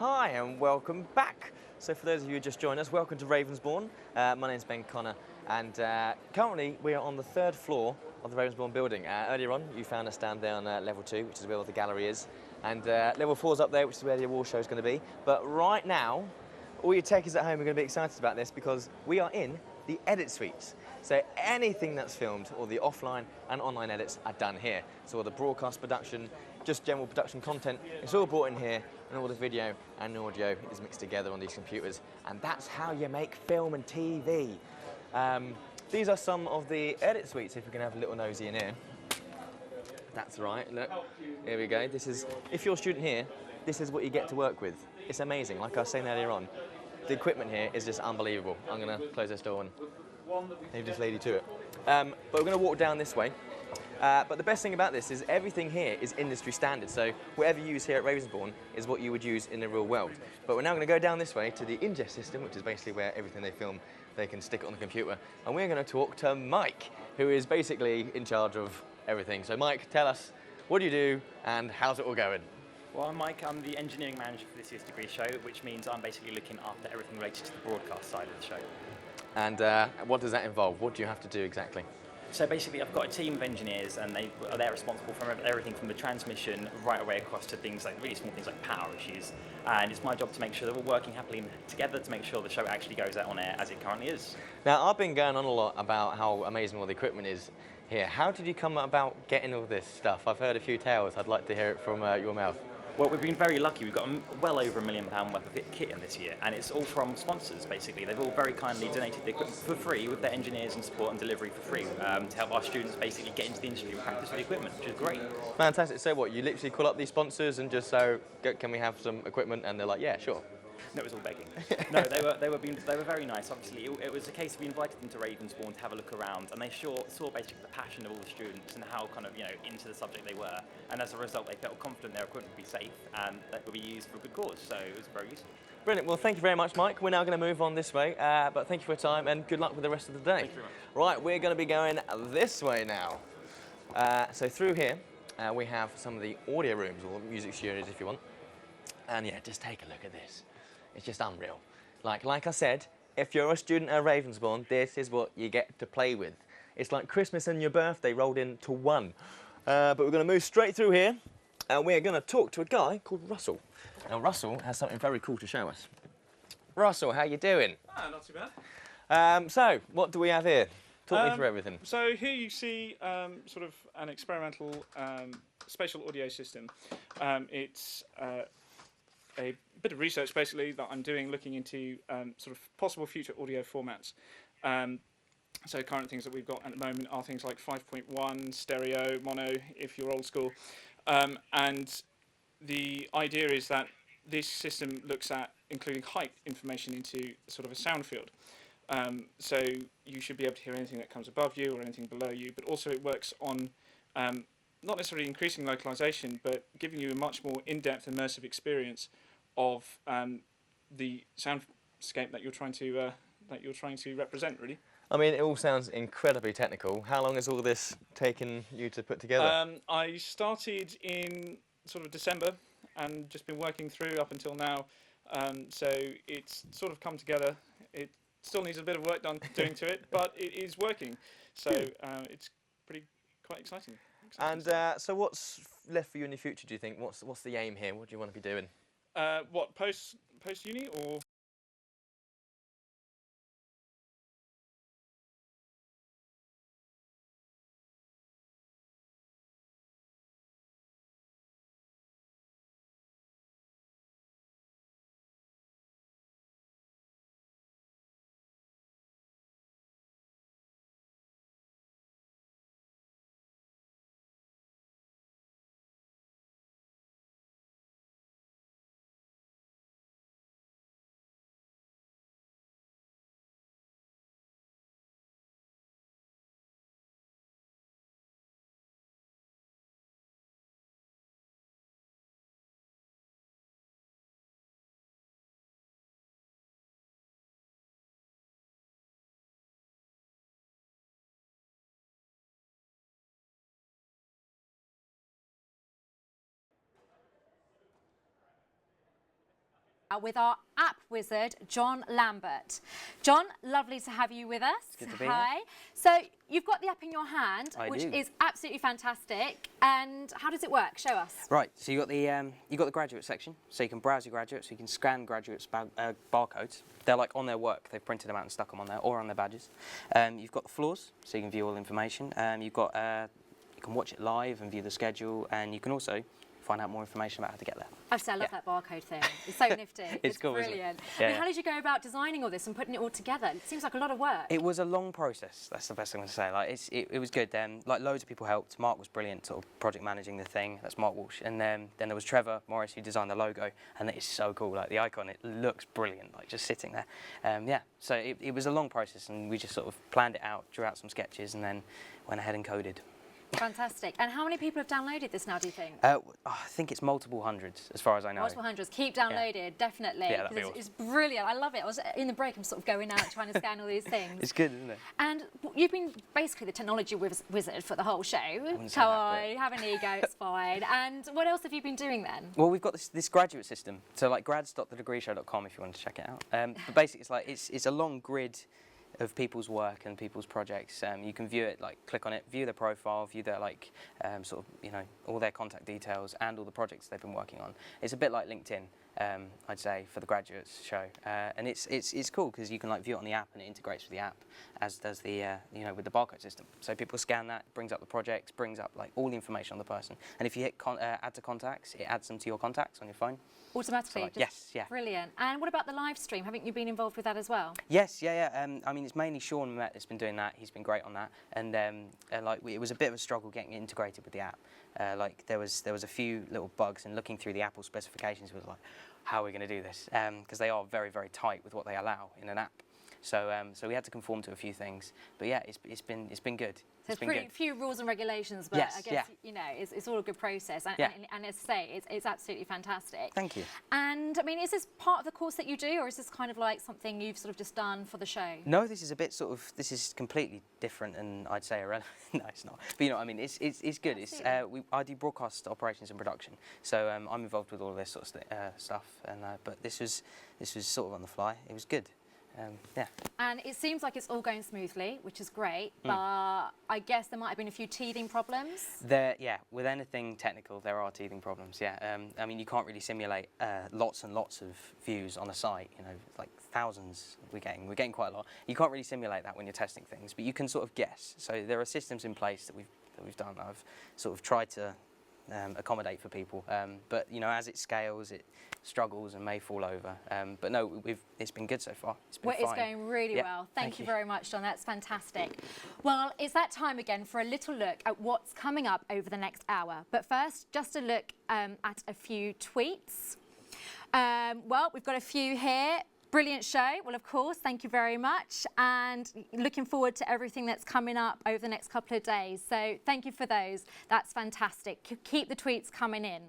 Hi and welcome back. So for those of you who just joined us, welcome to Ravensbourne. My name's Ben Connor and currently we are on the third floor of the Ravensbourne building. Earlier on you found us down there on level 2, which is where the gallery is, and level 4 is up there, which is where the award show is going to be. But right now, all your techies at home are going to be excited about this because we are in the edit suites. So anything that's filmed, all the offline and online edits are done here. So all the broadcast production, just general production content, it's all brought in here, and all the video and audio is mixed together on these computers. And that's how you make film and TV. These are some of the edit suites, if we can have a little nosy in here. That's right, look, here we go. This is, if you're a student here, this is what you get to work with. It's amazing, like I was saying earlier on. The equipment here is just unbelievable. I'm going to close this door and leave this lady to it. But we're going to walk down this way. But the best thing about this is everything here is industry standard. So whatever you use here at Ravensbourne is what you would use in the real world. But we're now going to go down this way to the ingest system, which is basically where everything they film, they can stick it on the computer. And we're going to talk to Mike, who is basically in charge of everything. So Mike, tell us, what do you do and how's it all going? Well, I'm Mike, I'm the engineering manager for this year's degree show, which means I'm basically looking after everything related to the broadcast side of the show. And what does that involve? What do you have to do exactly? So basically I've got a team of engineers and they're responsible for everything from the transmission right away across to things like really small things like power issues. And it's my job to make sure they're all working happily together to make sure the show actually goes out on air as it currently is. Now, I've been going on a lot about how amazing all the equipment is here. How did you come about getting all this stuff? I've heard a few tales. I'd like to hear it from your mouth. Well, we've been very lucky. We've got well over £1 million worth of kit in this year, and it's all from sponsors, basically. They've all very kindly donated the equipment for free with their engineers and support and delivery for free to help our students basically get into the industry and practice with the equipment, which is great. Fantastic. So what, you literally call up these sponsors and just say, can we have some equipment? And they're like, yeah, sure. No, it was all begging. No, they were very nice. Obviously, it was a case of we invited them to Ravensbourne to have a look around, and they saw basically the passion of all the students and how kind of into the subject they were. And as a result, they felt confident their equipment would be safe and that would be used for a good cause. So it was very useful. Brilliant. Well, thank you very much, Mike. We're now going to move on this way, but thank you for your time and good luck with the rest of the day. Thank you very much. Right, we're going to be going this way now. So through here, we have some of the audio rooms or music studios, if you want. And yeah, just take a look at this. It's just unreal. Like I said, if you're a student at Ravensbourne, this is what you get to play with. It's like Christmas and your birthday rolled into one. But we're going to move straight through here, and we're going to talk to a guy called Russell. Now, Russell has something very cool to show us. Russell, how you doing? Not too bad. So, what do we have here? Talk me through everything. So here you see sort of an experimental spatial audio system. It's a bit of research basically that I'm doing looking into sort of possible future audio formats. So current things that we've got at the moment are things like 5.1, stereo, mono, if you're old school. And the idea is that this system looks at including height information into sort of a sound field. So you should be able to hear anything that comes above you or anything below you, but also it works on not necessarily increasing localization, but giving you a much more in-depth immersive experience of the soundscape that you're trying to represent, really. I mean, it all sounds incredibly technical. How long has all this taken you to put together? I started in sort of December and just been working through up until now. So it's sort of come together. It still needs a bit of work doing to it, but it is working. So it's quite exciting. And so what's left for you in the future, do you think? What's the aim here? What do you want to be doing? What, post uni or? with our app wizard, John Lambert. John, lovely to have you with us. Good to be Hi. here. So you've got the app in your hand, I which do. is absolutely fantastic. And how does it work? Show us. Right, so you got the graduate section, so you can browse your graduates, so you can scan graduates' barcodes. They're like on their work, they've printed them out and stuck them on there, or on their badges. You've got the floors, so you can view all information. You've got you can watch it live and view the schedule, and you can also find out more information about how to get there. I love that barcode thing. It's so nifty. It's cool, isn't it? brilliant. Yeah, I mean, yeah. how did you go about designing all this and putting it all together? It seems like a lot of work. It was a long process. That's the best thing to say. Like it was good. Like loads of people helped. Mark was brilliant, sort of project managing the thing. That's Mark Walsh. And then there was Trevor Morris who designed the logo, and it is so cool. Like the icon, it looks brilliant. Like just sitting there. Yeah. So it was a long process, and we just sort of planned it out, drew out some sketches, and then went ahead and coded. Fantastic. And how many people have downloaded this now, do you think? I think it's multiple hundreds, as far as I know. Multiple hundreds. Keep downloaded, definitely. Yeah, that'd be 'cause awesome. it's brilliant. I love it. I was in the break, I'm sort of going out trying to scan all these things. It's good, isn't it? And you've been basically the technology wizard for the whole show. wouldn't say Come that, on, but- have an ego, it's fine. And what else have you been doing then? Well, we've got this graduate system. So like grads.thedegreeshow.com if you want to check it out. But basically, it's like it's a long grid of people's work and people's projects. You can view it, like click on it, view their profile, view their like sort of all their contact details and all the projects they've been working on. It's a bit like LinkedIn, I'd say, for the graduates show, and it's cool because you can like view it on the app and it integrates with the app, as does the with the barcode system. So people scan that, brings up the projects, brings up like all the information on the person, and if you hit add to contacts, it adds them to your contacts on your phone. Automatically? So, like, just yes, yeah. Brilliant. And what about the live stream? Haven't you been involved with that as well? Yes, yeah. I mean, it's mainly Sean Met that's been doing that. He's been great on that, and it was a bit of a struggle getting it integrated with the app. Like there was a few little bugs, and looking through the Apple specifications was like, how are we going to do this? Because they are very, very tight with what they allow in an app. So we had to conform to a few things. But yeah, it's been good. So It's there's been good. few rules and regulations, but Yes, I guess it's all a good process. And, Yeah. and as I say, it's absolutely fantastic. Thank you. And I mean, is this part of the course that you do, or is this kind of like something you've sort of just done for the show? No, this is a bit this is completely different, and I'd say irrelevant. No, it's not. But you know what I mean? It's good. I do broadcast operations and production, so I'm involved with all of this sort of stuff. And but this was sort of on the fly. It was good. Yeah. And it seems like it's all going smoothly, which is great, but I guess there might have been a few teething problems. With anything technical, there are teething problems, yeah. I mean, you can't really simulate lots and lots of views on a site, like thousands we're getting quite a lot. You can't really simulate that when you're testing things, but you can sort of guess. So there are systems in place that we've done that I've sort of tried to accommodate for people, but as it scales, it struggles and may fall over. But no, it's been good so far. It's been fine. It's going really well. Thank you very much, John. That's fantastic. Well, it's that time again for a little look at what's coming up over the next hour. But first, just a look at a few tweets. Well, we've got a few here. Brilliant show. Well, of course, thank you very much. And looking forward to everything that's coming up over the next couple of days. So thank you for those. That's fantastic. Keep the tweets coming in.